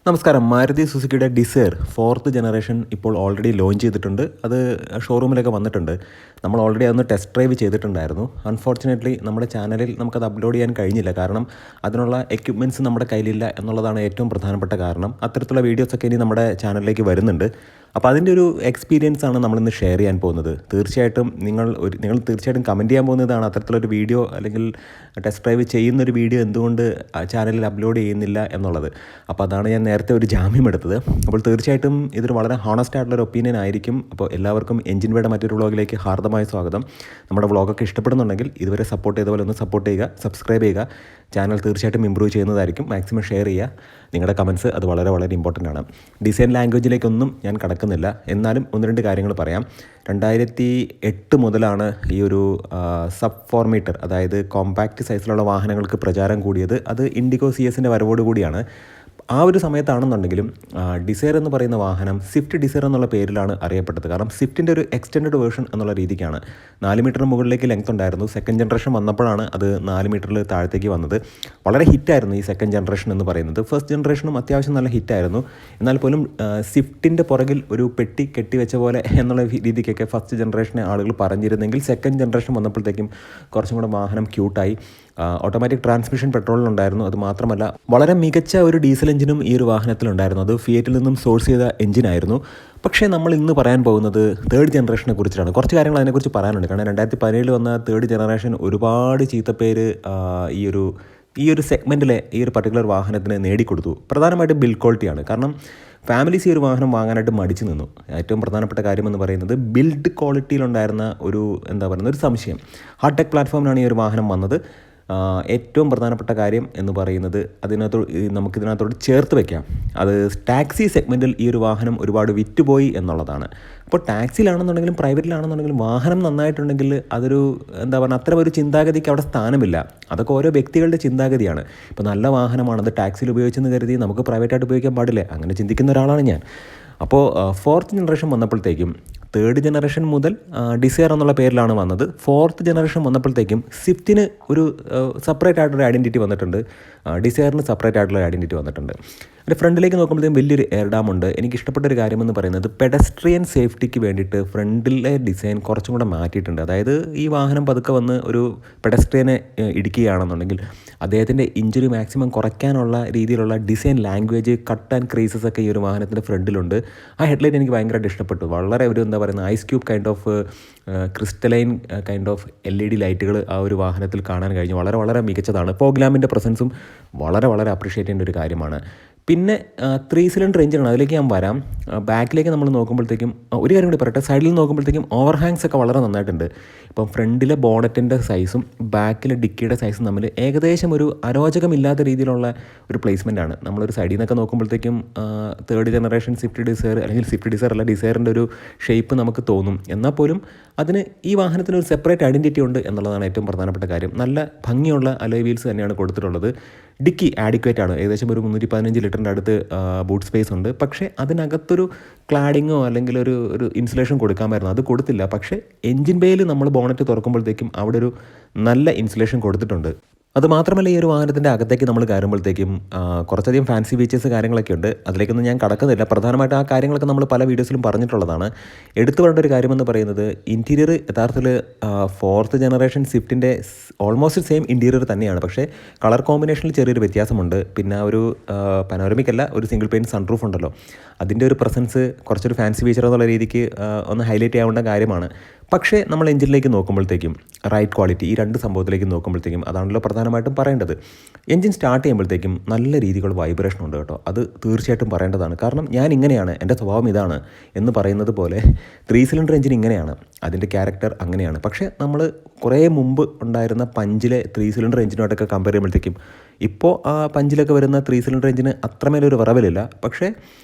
നമസ്കാരം. Maruti സുസുക്കിയുടെ desire 4th generation ഇപ്പോൾ already launch ചെയ്തിട്ടുണ്ട്. അത് ഷോറൂമിലൊക്കെ വന്നിട്ടുണ്ട്. നമ്മൾ ഓൾറെഡി അതൊന്ന് ടെസ്റ്റ് ഡ്രൈവ് ചെയ്തിട്ടുണ്ടായിരുന്നു. അൺഫോർച്ചുനേറ്റ്ലി നമ്മുടെ ചാനലിൽ നമുക്കത് അപ്ലോഡ് ചെയ്യാൻ കഴിഞ്ഞില്ല. കാരണം അതിനുള്ള എക്യുപ്മെൻറ്റ്സ് നമ്മുടെ കയ്യിലില്ല എന്നുള്ളതാണ് ഏറ്റവും പ്രധാനപ്പെട്ട കാരണം. അത്തരത്തിലുള്ള വീഡിയോസൊക്കെ ഇനി നമ്മുടെ ചാനലിലേക്ക് വരുന്നുണ്ട്. അപ്പോൾ അതിൻ്റെ ഒരു എക്സ്പീരിയൻസ് ആണ് നമ്മളിന്ന് ഷെയർ ചെയ്യാൻ പോകുന്നത്. തീർച്ചയായിട്ടും നിങ്ങൾ തീർച്ചയായിട്ടും കമൻറ്റ് ചെയ്യാൻ പോകുന്നതാണ് അത്തരത്തിലൊരു വീഡിയോ അല്ലെങ്കിൽ ടെസ്റ്റ് ഡ്രൈവ് ചെയ്യുന്നൊരു വീഡിയോ എന്തുകൊണ്ട് ചാനലിൽ അപ്ലോഡ് ചെയ്യുന്നില്ല എന്നുള്ളത്. അപ്പോൾ അതാണ് ഞാൻ നേരത്തെ ഒരു ജാമ്യം എടുത്തത്. അപ്പോൾ തീർച്ചയായിട്ടും ഇതൊരു വളരെ ഹോണസ്റ്റ് ആയിട്ടുള്ളൊരു ഒപ്പീനിയൻ ആയിരിക്കും. അപ്പോൾ എല്ലാവർക്കും എഞ്ചിൻ വേയുടെ മറ്റൊരു വ്ളോഗിലേക്ക് ഹാർദമായ സ്വാഗതം. നമ്മുടെ വ്ളോഗൊക്കെ ഇഷ്ടപ്പെടുന്നുണ്ടെങ്കിൽ ഇതുവരെ സപ്പോർട്ട് ചെയ്ത പോലെ ഒന്ന് സപ്പോർട്ട് ചെയ്യുക, സബ്സ്ക്രൈബ് ചെയ്യുക. ചാനൽ തീർച്ചയായിട്ടും ഇമ്പ്രൂവ് ചെയ്യുന്നതായിരിക്കും. മാക്സിമം ഷെയർ ചെയ്യുക. നിങ്ങളുടെ കമൻസ് അത് വളരെ വളരെ ഇമ്പോർട്ടൻ്റ് ആണ്. ഡിസൈൻ ലാംഗ്വേജിലേക്കൊന്നും ഞാൻ കടക്കുന്നില്ല. എന്നാലും ഒന്ന് രണ്ട് കാര്യങ്ങൾ പറയാം. 2008 മുതലാണ് ഈ ഒരു സബ് 4 മീറ്റർ, അതായത് കോമ്പാക്റ്റ് സൈസിലുള്ള വാഹനങ്ങൾക്ക് പ്രചാരം കൂടിയത്. അത് ഇൻഡിഗോ CS-ൻ്റെ വരവോട് കൂടിയാണ്. ആ ഒരു സമയത്താണെന്നുണ്ടെങ്കിലും ഡിസയർ എന്ന് പറയുന്ന വാഹനം സ്വിഫ്റ്റ് ഡിസയർ എന്നുള്ള പേരിലാണ് അറിയപ്പെട്ടത്. കാരണം സ്വിഫ്റ്റിൻ്റെ ഒരു എക്സ്റ്റെൻഡ് വേർഷൻ എന്നുള്ള രീതിക്കാണ്. 4 മീറ്ററിന് മുകളിലേക്ക് ലെങ്ത് ഉണ്ടായിരുന്നു. സെക്കൻഡ് ജനറേഷൻ വന്നപ്പോഴാണ് അത് 4 മീറ്ററിൽ താഴത്തേക്ക് വന്നത്. വളരെ ഹിറ്റായിരുന്നു ഈ സെക്കൻഡ് ജനറേഷൻ എന്ന് പറയുന്നത്. ഫസ്റ്റ് ജനറേഷനും അത്യാവശ്യം നല്ല ഹിറ്റായിരുന്നു. എന്നാൽ പോലും സ്വിഫ്റ്റിൻ്റെ പുറകിൽ ഒരു പെട്ടി കെട്ടിവെച്ച പോലെ എന്നുള്ള രീതിക്കൊക്കെ ഫസ്റ്റ് ജനറേഷനെ ആളുകൾ പറഞ്ഞിരുന്നെങ്കിൽ സെക്കൻഡ് ജനറേഷൻ വന്നപ്പോഴത്തേക്കും കുറച്ചും കൂടെ വാഹനം ക്യൂട്ടായി. Automatic transmission പെട്രോളിലുണ്ടായിരുന്നു. അത് മാത്രമല്ല വളരെ മികച്ച ഒരു ഡീസൽ എഞ്ചിനും ഈ ഒരു വാഹനത്തിലുണ്ടായിരുന്നു. അത് ഫിയറ്റിൽ നിന്നും സോഴ്സ് ചെയ്ത എഞ്ചിനായിരുന്നു. പക്ഷേ നമ്മൾ ഇന്ന് പറയാൻ പോകുന്നത് തേർഡ് ജനറേഷനെ കുറിച്ചിട്ടാണ്. കുറച്ച് കാര്യങ്ങൾ അതിനെക്കുറിച്ച് പറയാനുണ്ട്. കാരണം 2017 വന്ന തേർഡ് ജനറേഷൻ ഒരുപാട് ചീത്തപ്പേര് ഈ ഒരു സെഗ്മെൻറ്റിലെ ഈ ഒരു പർട്ടിക്കുലർ വാഹനത്തിന് നേടിക്കൊടുത്തു. പ്രധാനമായിട്ടും ബിൽഡ് ക്വാളിറ്റിയാണ്. കാരണം ഫാമിലീസ് ഈ ഒരു വാഹനം വാങ്ങാനായിട്ട് മടിച്ചു നിന്നു. ഏറ്റവും പ്രധാനപ്പെട്ട കാര്യമെന്ന് പറയുന്നത് ബിൽഡ് ക്വാളിറ്റിയിലുണ്ടായിരുന്ന ഒരു ഒരു സംശയം. ഹാർഡ് ടെക് പ്ലാറ്റ്ഫോമിലാണ് ഈ ഒരു വാഹനം വന്നത്. ഏറ്റവും പ്രധാനപ്പെട്ട കാര്യം എന്ന് പറയുന്നത് നമുക്കിതിനകത്തോട് ചേർത്ത് വയ്ക്കാം. അത് ടാക്സി സെഗ്മെൻറ്റിൽ ഈ ഒരു വാഹനം ഒരുപാട് വിറ്റുപോയി എന്നുള്ളതാണ്. അപ്പോൾ ടാക്സിയിലാണെന്നുണ്ടെങ്കിലും പ്രൈവറ്റിലാണെന്നുണ്ടെങ്കിലും വാഹനം നന്നായിട്ടുണ്ടെങ്കിൽ അതൊരു അത്തരം ഒരു ചിന്താഗതിക്ക് അവിടെ സ്ഥാനമില്ല. അതൊക്കെ ഓരോ വ്യക്തികളുടെ ചിന്താഗതിയാണ്. ഇപ്പോൾ നല്ല വാഹനമാണ്, അത് ടാക്സിയിൽ ഉപയോഗിച്ചെന്ന് കരുതി നമുക്ക് പ്രൈവറ്റായിട്ട് ഉപയോഗിക്കാൻ പാടില്ലേ? അങ്ങനെ ചിന്തിക്കുന്ന ഒരാളാണ് ഞാൻ. അപ്പോൾ 4th ജനറേഷൻ വന്നപ്പോഴത്തേക്കും തേർഡ് ജനറേഷൻ മുതൽ ഡിസയർ എന്നുള്ള പേരിലാണ് വന്നത്. 4th ജനറേഷൻ വന്നപ്പോഴത്തേക്കും സ്വിഫ്റ്റിന് ഒരു സെപ്പറേറ്റ് ആയിട്ടൊരു ഐഡൻറ്റിറ്റി വന്നിട്ടുണ്ട്. ഡിസയറിന് സെപ്പറേറ്റ് ആയിട്ടുള്ള ഐഡൻറ്റിറ്റി വന്നിട്ടുണ്ട്. അതിൻ്റെ ഫ്രണ്ടിലേക്ക് നോക്കുമ്പോഴത്തേക്കും വലിയൊരു എയർ ഡാം ഉണ്ട്. എനിക്ക് ഇഷ്ടപ്പെട്ട ഒരു കാര്യമെന്ന് പറയുന്നത് പെഡസ്ട്രിയൻ സേഫ്റ്റിക്ക് വേണ്ടിയിട്ട് ഫ്രണ്ടിലെ ഡിസൈൻ കുറച്ചും കൂടെ മാറ്റിയിട്ടുണ്ട്. അതായത് ഈ വാഹനം പതുക്കെ വന്ന് ഒരു പെഡസ്ട്രിയനെ ഇടിക്കുകയാണെന്നുണ്ടെങ്കിൽ അദ്ദേഹത്തിൻ്റെ ഇഞ്ചുറി മാക്സിമം കുറയ്ക്കാനുള്ള രീതിയിലുള്ള design language, cut and creases ഒക്കെ ഈ ഒരു വാഹനത്തിൻ്റെ ഫ്രണ്ടിലുണ്ട്. ആ ഹെഡ്ലൈറ്റ് എനിക്ക് ഭയങ്കരമായിട്ട് ഇഷ്ടപ്പെട്ടു. വളരെ ഒരു ice cube kind of crystalline kind of LED ലൈറ്റുകൾ ആ ഒരു വാഹനത്തിൽ കാണാൻ കഴിഞ്ഞു. വളരെ വളരെ മികച്ചതാണ്. ഫോഗ് ലാമ്പിൻ്റെ പ്രസൻസും വളരെ വളരെ അപ്രീഷിയേറ്റ് ചെയ്യേണ്ട ഒരു കാര്യമാണ്. പിന്നെ 3 സിലിണ്ടർ എഞ്ചിനാണ്. അതിലേക്ക് ഞാൻ വരാം. ബാക്കിലേക്ക് നമ്മൾ നോക്കുമ്പോഴത്തേക്കും ഒരു കാര്യം കൂടി പറയട്ടെ. സൈഡിൽ നോക്കുമ്പോഴത്തേക്കും ഓവർ ഹാങ്സ് ഒക്കെ വളരെ നന്നായിട്ടുണ്ട്. ഇപ്പം ഫ്രണ്ടിലെ ബോണറ്റിൻ്റെ സൈസും ബാക്കിലെ ഡിക്കിയുടെ സൈസും തമ്മിൽ ഏകദേശം ഒരു അരോചകമില്ലാത്ത രീതിയിലുള്ള ഒരു പ്ലേസ്മെൻറ്റാണ്. നമ്മളൊരു സൈഡിൽ നിന്നൊക്കെ നോക്കുമ്പോഴത്തേക്കും തേർഡ് ജനറേഷൻ സ്വിഫ്റ്റ് ഡിസയർ അല്ലെങ്കിൽ സ്വിഫ്റ്റ് ഡിസയർ അല്ല, ഡിസയറിൻ്റെ ഒരു ഷേപ്പ് നമുക്ക് തോന്നും. എന്നാൽ പോലും അതിന് ഈ വാഹനത്തിന് ഒരു സെപ്പറേറ്റ് ഐഡൻറ്റിറ്റി ഉണ്ട് എന്നുള്ളതാണ് ഏറ്റവും പ്രധാനപ്പെട്ട കാര്യം. നല്ല ഭംഗിയുള്ള അലോയ് വീൽസ് തന്നെയാണ് കൊടുത്തിട്ടുള്ളത്. ഡിക്കി ആഡിക്വേറ്റ് ആണ്. ഏകദേശം ഒരു 315 ലിറ്ററിൻ്റെ അടുത്ത് ബൂട്ട് സ്പേസ് ഉണ്ട്. പക്ഷേ അതിനകത്തൊരു ക്ലാഡിങ്ങോ അല്ലെങ്കിൽ ഒരു ഇൻസുലേഷൻ കൊടുക്കാമായിരുന്നു. അത് കൊടുത്തില്ല. പക്ഷേ എൻജിൻ ബേയിൽ നമ്മൾ ബോണറ്റ് തുറക്കുമ്പോഴത്തേക്കും അവിടെ ഒരു നല്ല ഇൻസുലേഷൻ കൊടുത്തിട്ടുണ്ട്. അതുമാത്രമല്ല, ഈ ഒരു വാഹനത്തിൻ്റെ അകത്തേക്ക് നമ്മൾ കയറുമ്പോഴത്തേക്കും കുറച്ചധികം ഫാൻസി ഫീച്ചേഴ്സ് കാര്യങ്ങളൊക്കെ ഉണ്ട്. അതിലേക്കൊന്നും ഞാൻ കടക്കുന്നില്ല. പ്രധാനമായിട്ട് ആ കാര്യങ്ങളൊക്കെ നമ്മൾ പല വീഡിയോസിലും പറഞ്ഞിട്ടുള്ളതാണ്. എടുത്തു പറയേണ്ട ഒരു കാര്യമെന്ന് പറയുന്നത് ഇൻറ്റീരിയർ യഥാർത്ഥത്തിൽ 4th ജനറേഷൻ സ്വിഫ്റ്റിൻ്റെ ഓൾമോസ്റ്റ് സെയിം ഇൻറ്റീരിയർ തന്നെയാണ്. പക്ഷേ കളർ കോമ്പിനേഷനിൽ ചെറിയൊരു വ്യത്യാസമുണ്ട്. പിന്നെ ഒരു പനോരമിക് അല്ല, ഒരു സിംഗിൾ പെയിൻ സൺറൂഫ് ഉണ്ടല്ലോ, അതിൻ്റെ ഒരു പ്രസൻസ് കുറച്ചൊരു ഫാൻസി ഫീച്ചർ എന്നുള്ള രീതിക്ക് ഒന്ന് ഹൈലൈറ്റ് ചെയ്യാവേണ്ട കാര്യമാണ്. പക്ഷേ നമ്മൾ എഞ്ചിനിലേക്ക് നോക്കുമ്പോഴത്തേക്കും റൈഡ് ക്വാളിറ്റി, ഈ രണ്ട് സംഭവത്തിലേക്ക് നോക്കുമ്പോഴത്തേക്കും അതാണല്ലോ പ്രധാനമായിട്ടും പറയേണ്ടത്. എഞ്ചിൻ സ്റ്റാർട്ട് ചെയ്യുമ്പോഴത്തേക്കും നല്ല രീതികൾ വൈബ്രേഷൻ ഉണ്ട് കേട്ടോ. അത് തീർച്ചയായിട്ടും പറയേണ്ടതാണ്. കാരണം ഞാൻ ഇങ്ങനെയാണ്, എൻ്റെ സ്വഭാവം ഇതാണ് എന്ന് പറയുന്നത് പോലെ 3 സിലിണ്ടർ എഞ്ചിൻ ഇങ്ങനെയാണ്, അതിൻ്റെ ക്യാരക്ടർ അങ്ങനെയാണ്. പക്ഷേ നമ്മൾ കുറേ മുമ്പ് ഉണ്ടായിരുന്ന പഞ്ചിലെ 3 സിലിണ്ടർ എഞ്ചിനുമായിട്ടൊക്കെ കമ്പയർ ചെയ്യുമ്പോഴത്തേക്കും ഇപ്പോൾ ആ പഞ്ചിലൊക്കെ വരുന്ന 3 സിലിണ്ടർ എഞ്ചിന് അത്രമേലൊരു വിറവലില്ല. പക്ഷേ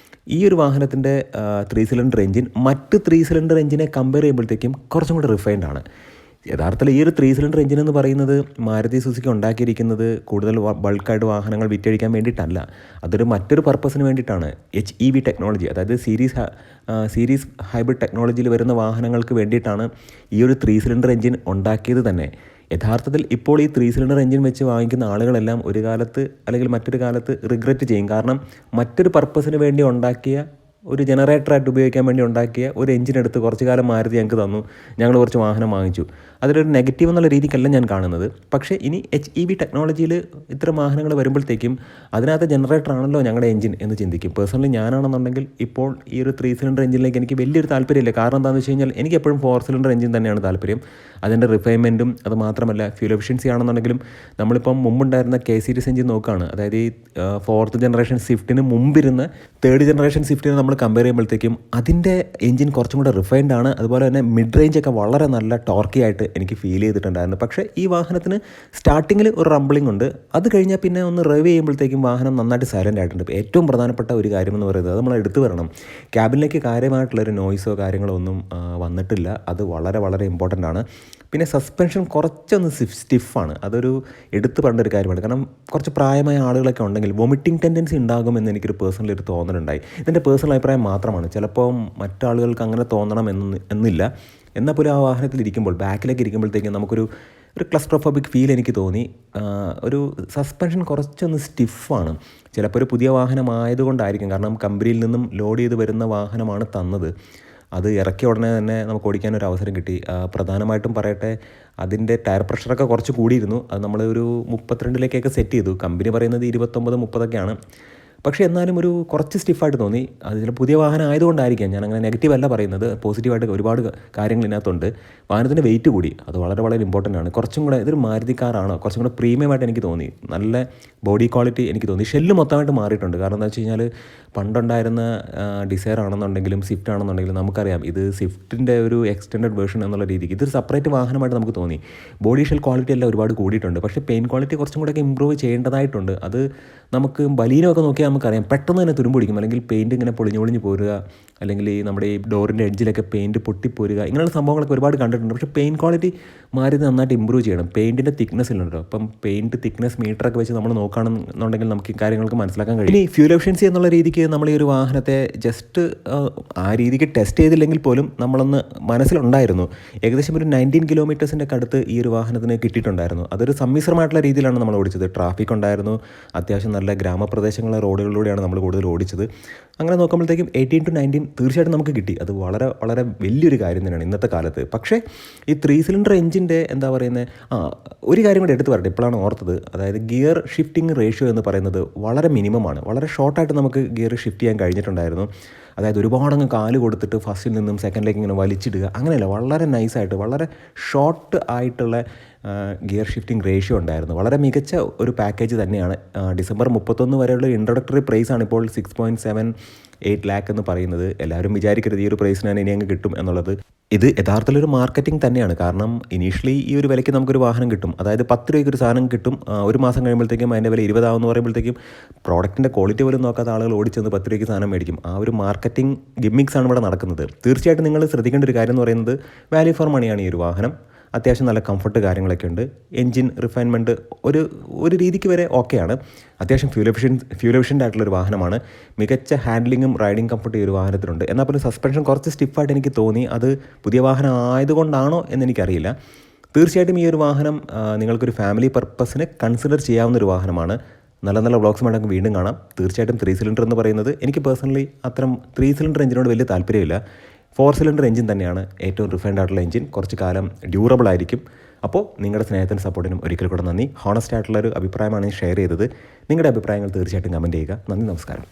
ഈ ഒരു വാഹനത്തിൻ്റെ 3 സിലിണ്ടർ എഞ്ചിൻ മറ്റ് 3 സിലിണ്ടർ എഞ്ചിനെ കമ്പയർ ചെയ്യുമ്പോഴത്തേക്കും കുറച്ചും കൂടെ റിഫൈൻഡ് ആണ്. യഥാർത്ഥത്തിൽ ഈ ഒരു 3 സിലിണ്ടർ എഞ്ചിൻ എന്ന് പറയുന്നത് മാരുതി സുസുക്കി ഉണ്ടാക്കിയിരിക്കുന്നത് കൂടുതൽ ബൾക്കായിട്ട് വാഹനങ്ങൾ വിറ്റഴിക്കാൻ വേണ്ടിയിട്ടല്ല. അതൊരു മറ്റൊരു പർപ്പസിന് വേണ്ടിയിട്ടാണ്. HEV ടെക്നോളജി, അതായത് സീരീസ് ഹൈബ്രിഡ് ടെക്നോളജിയിൽ വരുന്ന വാഹനങ്ങൾക്ക് വേണ്ടിയിട്ടാണ് ഈ ഒരു 3 സിലിണ്ടർ എഞ്ചിൻ ഉണ്ടാക്കിയത് തന്നെ. യഥാർത്ഥത്തിൽ ഇപ്പോൾ ഈ 3 സിലിണ്ടർ എഞ്ചിൻ വെച്ച് വാങ്ങിക്കുന്ന ആളുകളെല്ലാം ഒരു കാലത്ത് അല്ലെങ്കിൽ മറ്റൊരു കാലത്ത് റിഗ്രറ്റ് ചെയ്യും. കാരണം മറ്റൊരു പർപ്പസിന് വേണ്ടി ഉണ്ടാക്കിയ ഒരു ജനറേറ്ററായിട്ട് ഉപയോഗിക്കാൻ വേണ്ടി ഉണ്ടാക്കിയ ഒരു എഞ്ചിൻ എടുത്ത് കുറച്ച് കാലം മാരുതി ഞങ്ങൾക്ക് തന്നു, ഞങ്ങൾ കുറച്ച് വാഹനം വാങ്ങിച്ചു. അതിലൊരു നെഗറ്റീവ് എന്നുള്ള രീതിക്കല്ല ഞാൻ കാണുന്നത്. പക്ഷേ ഇനി HEV ടെക്നോളജിയിൽ ഇത്തരം വാഹനങ്ങൾ വരുമ്പോഴത്തേക്കും അതിനകത്ത് ജനറേറ്റർ ആണല്ലോ ഞങ്ങളുടെ എഞ്ചിൻ എന്ന് ചിന്തിക്കും. പേഴ്സണലി ഞാനാണെന്നുണ്ടെങ്കിൽ ഇപ്പോൾ ഈ ഒരു 3 സിലിണ്ടർ എഞ്ചിനിലേക്ക് എനിക്ക് വലിയൊരു താല്പര്യമില്ല. കാരണം എന്താണെന്ന് വെച്ച് കഴിഞ്ഞാൽ എനിക്ക് എപ്പോഴും 4 സിലിണ്ടർ എഞ്ചിൻ തന്നെയാണ് താല്പര്യം. അതിൻ്റെ റിഫൈൻമെൻറ്റും അത് മാത്രമല്ല ഫ്യൂൽ എഫിഷ്യൻസി ആണെന്നുണ്ടെങ്കിലും നമ്മളിപ്പം മുമ്പുണ്ടായിരുന്ന K സീരീസ് എഞ്ചിൻ നോക്കുകയാണ്. അതായത് ഈ 4th ജനറേഷൻ സ്വിഫ്റ്റിന് മുമ്പിരുന്ന 3rd ജനറേഷൻ സ്വിഫ്റ്റിനെ നമ്മൾ കമ്പയർ ചെയ്യുമ്പോഴത്തേക്കും അതിൻ്റെ എഞ്ചിൻ കുറച്ചും കൂടെ റിഫൈൻഡ് ആണ്. അതുപോലെ തന്നെ മിഡ് റേഞ്ച് ഒക്കെ വളരെ നല്ല ടോർക്കി ആയിട്ട് എനിക്ക് ഫീൽ ചെയ്തിട്ടുണ്ടായിരുന്നു. പക്ഷേ ഈ വാഹനത്തിന് സ്റ്റാർട്ടിങ്ങിൽ ഒരു റംബിളിംഗ് ഉണ്ട്. അത് കഴിഞ്ഞാൽ പിന്നെ ഒന്ന് റൈവ് ചെയ്യുമ്പോഴത്തേക്കും വാഹനം നന്നായിട്ട് സൈലൻ്റ് ആയിട്ടുണ്ട്. ഏറ്റവും പ്രധാനപ്പെട്ട ഒരു കാര്യമെന്ന് പറയുന്നത് അത് നമ്മൾ എടുത്തു വരണം, ക്യാബിനിലേക്ക് കാര്യമായിട്ടുള്ളൊരു നോയ്സോ കാര്യങ്ങളോ ഒന്നും വന്നിട്ടില്ല. അത് വളരെ വളരെ ഇമ്പോർട്ടൻ്റ് ആണ്. പിന്നെ സസ്പെൻഷൻ കുറച്ചൊന്ന് സ്റ്റിഫാണ്. അതൊരു എടുത്തു പറഞ്ഞൊരു കാര്യമാണ്. കാരണം കുറച്ച് പ്രായമായ ആളുകളൊക്കെ ഉണ്ടെങ്കിൽ വൊമിറ്റിംഗ് ടെൻഡൻസി ഉണ്ടാകുമെന്ന് എനിക്കൊരു പേഴ്സണലി ഒരു തോന്നലുണ്ടായി. ഇതിൻ്റെ പേഴ്സണൽ അഭിപ്രായം മാത്രമാണ്. ചിലപ്പോൾ മറ്റാളുകൾക്ക് അങ്ങനെ തോന്നണം എന്നില്ല. എന്നാൽ പോലും ആ വാഹനത്തിൽ ഇരിക്കുമ്പോൾ ബാക്കിലേക്ക് ഇരിക്കുമ്പോഴത്തേക്കും നമുക്കൊരു ക്ലസ്ട്രോഫോബിക് ഫീൽ എനിക്ക് തോന്നി. ഒരു സസ്പെൻഷൻ കുറച്ചൊന്ന് സ്റ്റിഫാണ്. ചിലപ്പോൾ ഒരു പുതിയ വാഹനമായതുകൊണ്ടായിരിക്കും. കാരണം കമ്പനിയിൽ നിന്നും ലോഡ് ചെയ്ത് വരുന്ന വാഹനമാണ് തന്നത്. അത് ഇറക്കിയ ഉടനെ തന്നെ നമുക്ക് ഓടിക്കാനൊരു അവസരം കിട്ടി. പ്രധാനമായിട്ടും പറയട്ടെ, അതിൻ്റെ ടയർ പ്രഷറൊക്കെ കുറച്ച് കൂടിയിരുന്നു. അത് നമ്മൾ ഒരു 32ലേക്കൊക്കെ സെറ്റ് ചെയ്തു. കമ്പനി പറയുന്നത് 29-30ഒക്കെയാണ്. പക്ഷേ എന്നാലും ഒരു കുറച്ച് സ്റ്റിഫായിട്ട് തോന്നി. അത് ചില പുതിയ വാഹനം ആയതുകൊണ്ടായിരിക്കാം. ഞാൻ അങ്ങനെ നെഗറ്റീവ് അല്ല പറയുന്നത്, പോസിറ്റീവായിട്ട് ഒരുപാട് കാര്യങ്ങൾ ഇതിനകത്തുണ്ട്. വാഹനത്തിൻ്റെ വെയിറ്റ് കൂടി, അത് വളരെ വളരെ ഇമ്പോർട്ടൻ്റ് ആണ്. കുറച്ചും കൂടെ ഇതൊരു മാരുതി കാറാണോ, കുറച്ചും കൂടെ പ്രീമിയമായിട്ട് എനിക്ക് തോന്നി. നല്ല ബോഡി ക്വാളിറ്റി എനിക്ക് തോന്നി. ഷെല്ല് മൊത്തമായിട്ട് മാറിയിട്ടുണ്ട്. കാരണം എന്താ വെച്ച് കഴിഞ്ഞാൽ പണ്ടുണ്ടായിരുന്ന ഡിസയർ ആണെന്നുണ്ടെങ്കിലും സ്വിഫ്റ്റ് ആണെന്നുണ്ടെങ്കിലും നമുക്കറിയാം ഇത് സ്വിഫ്റ്റിൻ്റെ ഒരു എക്സ്റ്റെൻഡഡ് വേർഷൻ എന്നുള്ള രീതിക്ക് ഇതൊരു സെപ്പറേറ്റ് വാഹനമായിട്ട് നമുക്ക് തോന്നി. ബോഡി ഷെൽ ക്വാളിറ്റി എല്ലാം ഒരുപാട് കൂടിയിട്ടുണ്ട്. പക്ഷേ പെയിൻ ക്വാളിറ്റി കുറച്ചും കൂടെയൊക്കെ ഇമ്പ്രൂവ് ചെയ്യേണ്ടതായിട്ടുണ്ട്. അത് നമുക്ക് ബലീനമൊക്കെ നോക്കിയാൽ നമുക്കറിയാം പെട്ടെന്ന് തന്നെ തുരുമ്പൊടിക്കും. അല്ലെങ്കിൽ പെയിൻറ്റ് ഇങ്ങനെ പൊളിഞ്ഞ് പോരുക, അല്ലെങ്കിൽ ഈ നമ്മുടെ ഈ ഡോറിൻ്റെ എഡ്ജിലൊക്കെ പെയിൻറ്റ് പൊട്ടിപ്പോരുക, ഇങ്ങനെയുള്ള സംഭവങ്ങളൊക്കെ ഒരുപാട് കണ്ടിട്ടുണ്ട്. പക്ഷേ പെയിൻ ക്വാളിറ്റി മാറി നന്നായിട്ട് ഇമ്പ്രൂവ് ചെയ്യണം. പെയിൻറ്റിൻ്റെ തിക്നെസ് ഇല്ലല്ലോ. അപ്പം പെയിൻറ്റ് തിക്നെസ് മീറ്ററൊക്കെ വെച്ച് നമ്മൾ നോക്കുകയാണെന്നുണ്ടെങ്കിൽ നമുക്ക് ഈ കാര്യങ്ങൾക്ക് മനസ്സിലാക്കാൻ കഴിയും. ഇനി ഫ്യൂൽ എഫിഷ്യൻസി എന്നുള്ള രീതിക്ക് നമ്മൾ ഈ ഒരു വാഹനത്തെ ജസ്റ്റ് ആ രീതിക്ക് ടെസ്റ്റ് ചെയ്തില്ലെങ്കിൽ പോലും നമ്മളൊന്ന് മനസ്സിലുണ്ടായിരുന്നു. ഏകദേശം ഒരു 19 കിലോമീറ്റേഴ്സിൻ്റെ അടുത്ത് ഈ ഒരു വാഹനത്തിന് കിട്ടിയിട്ടുണ്ടായിരുന്നു. അതൊരു സമ്മിശ്രമായിട്ടുള്ള രീതിയിലാണ് നമ്മൾ ഓടിച്ചത്. ട്രാഫിക് ഉണ്ടായിരുന്നു, അത്യാവശ്യം നല്ല ഗ്രാമപ്രദേശങ്ങളിലെ റോഡുകളിലൂടെയാണ് നമ്മൾ കൂടുതൽ ഓടിച്ചത്. അങ്ങനെ നോക്കുമ്പോഴത്തേക്കും 18 to 19 തീർച്ചയായിട്ടും നമുക്ക് കിട്ടി. അത് വളരെ വളരെ വലിയൊരു കാര്യം തന്നെയാണ് ഇന്നത്തെ കാലത്ത്. പക്ഷേ ഈ 3 സിലിണ്ടർ എഞ്ചിൻ്റെ എന്താ പറയുന്നത്, ഒരു കാര്യം കൂടി എടുത്ത് പറയട്ടെ, ഇപ്പോഴാണ് ഓർത്തത്. അതായത് ഗിയർ ഷിഫ്റ്റിംഗ് റേഷ്യോ എന്ന് പറയുന്നത് വളരെ മിനിമമാണ്. വളരെ ഷോർട്ടായിട്ട് നമുക്ക് ഗിയർ ഷിഫ്റ്റ് ചെയ്യാൻ കഴിഞ്ഞിട്ടുണ്ടായിരുന്നു. അതായത് ഒരുപാടങ്ങ് കാല് കൊടുത്തിട്ട് ഫസ്റ്റിൽ നിന്നും സെക്കൻഡിലേക്ക് ഇങ്ങനെ വലിച്ചിടുക അങ്ങനെയല്ല. വളരെ നൈസായിട്ട് വളരെ ഷോർട്ട് ആയിട്ടുള്ള ഗിയർ ഷിഫ്റ്റിംഗ് റേഷ്യോ ഉണ്ടായിരുന്നു. വളരെ മികച്ച ഒരു പാക്കേജ് തന്നെയാണ്. ഡിസംബർ 31 വരെയുള്ള ഇൻട്രൊഡക്ടറി പ്രൈസാണ് ഇപ്പോൾ 6.78 lakh എന്ന് പറയുന്നത്. എല്ലാവരും വിചാരിക്കരുത് ഈ ഒരു പ്രൈസിനാണ് ഇനി അങ്ങ് കിട്ടും എന്നുള്ളത്. ഇത് യഥാർത്ഥത്തിലൊരു മാർക്കറ്റിംഗ് തന്നെയാണ്. കാരണം ഇനീഷ്യലി ഈ ഒരു വിലയ്ക്ക് നമുക്കൊരു വാഹനം കിട്ടും. അതായത് 10 രൂപയ്ക്ക് ഒരു സാധനം കിട്ടും. ഒരു മാസം കഴിയുമ്പോഴത്തേക്കും അതിൻ്റെ വില 20 ആവുമെന്ന് പറയുമ്പോഴത്തേക്കും പ്രോഡക്റ്റിൻ്റെ ക്വാളിറ്റി പോലും നോക്കാത്ത ആളുകൾ ഓടിച്ചെന്ന് 10 രൂപയ്ക്ക് സാധനം മേടിക്കും. ആ ഒരു മാർക്കറ്റിംഗ് ഗിമ്മിക്സ് ആണ് ഇവിടെ നടക്കുന്നത്. തീർച്ചയായിട്ടും നിങ്ങൾ ശ്രദ്ധിക്കേണ്ട ഒരു കാര്യം എന്ന് പറയുന്നത് വാല്യൂ ഫോർ മണിയാണ് ഈ ഒരു വാഹനം. അത്യാവശ്യം നല്ല കംഫർട്ട് കാര്യങ്ങളൊക്കെ ഉണ്ട്. എൻജിൻ റിഫൈൻമെൻറ്റ് ഒരു രീതിക്ക് വരെ ഓക്കെയാണ്. അത്യാവശ്യം ഫ്യൂൽ എഫിഷ്യൻ്റ് ആയിട്ടുള്ളൊരു വാഹനമാണ്. മികച്ച ഹാൻഡ്ലിങ്ങും റൈഡിങ് കംഫർട്ട് ഈ ഒരു വാഹനത്തിനുണ്ട്. എന്നാൽ പോലും സസ്പെൻഷൻ കുറച്ച് സ്റ്റിഫായിട്ട് എനിക്ക് തോന്നി. അത് പുതിയ വാഹനം ആയതുകൊണ്ടാണോ എന്നെനിക്കറിയില്ല. തീർച്ചയായിട്ടും ഈ ഒരു വാഹനം നിങ്ങൾക്കൊരു ഫാമിലി പർപ്പസിന് കൺസിഡർ ചെയ്യാവുന്നൊരു വാഹനമാണ്. നല്ല നല്ല വ്ളോഗ്സ് വേണമെങ്കിൽ വീണ്ടും കാണാം. തീർച്ചയായിട്ടും 3 സിലിണ്ടർ എന്ന് പറയുന്നത് എനിക്ക് പേഴ്സണലി അത്തരം 3 സിലിണ്ടർ എഞ്ചിനോട് വലിയ താല്പര്യമില്ല. 4 സിലിണ്ടർ എഞ്ചിൻ തന്നെയാണ് ഏറ്റവും റിഫൈൻഡ് ആയിട്ടുള്ള എഞ്ചിൻ. കുറച്ച് കാലം ഡ്യൂറബിൾ ആയിരിക്കും. അപ്പോൾ നിങ്ങളുടെ സ്നേഹത്തിനും സപ്പോർട്ടിനും ഒരിക്കൽ കൂടെ നന്ദി. ഹോണസ്റ്റ് ആയിട്ടുള്ളൊരു അഭിപ്രായമാണ് ഷെയർ ചെയ്തത്. നിങ്ങളുടെ അഭിപ്രായങ്ങൾ തീർച്ചയായിട്ടും കമൻറ്റ് ചെയ്യുക. നന്ദി, നമസ്കാരം.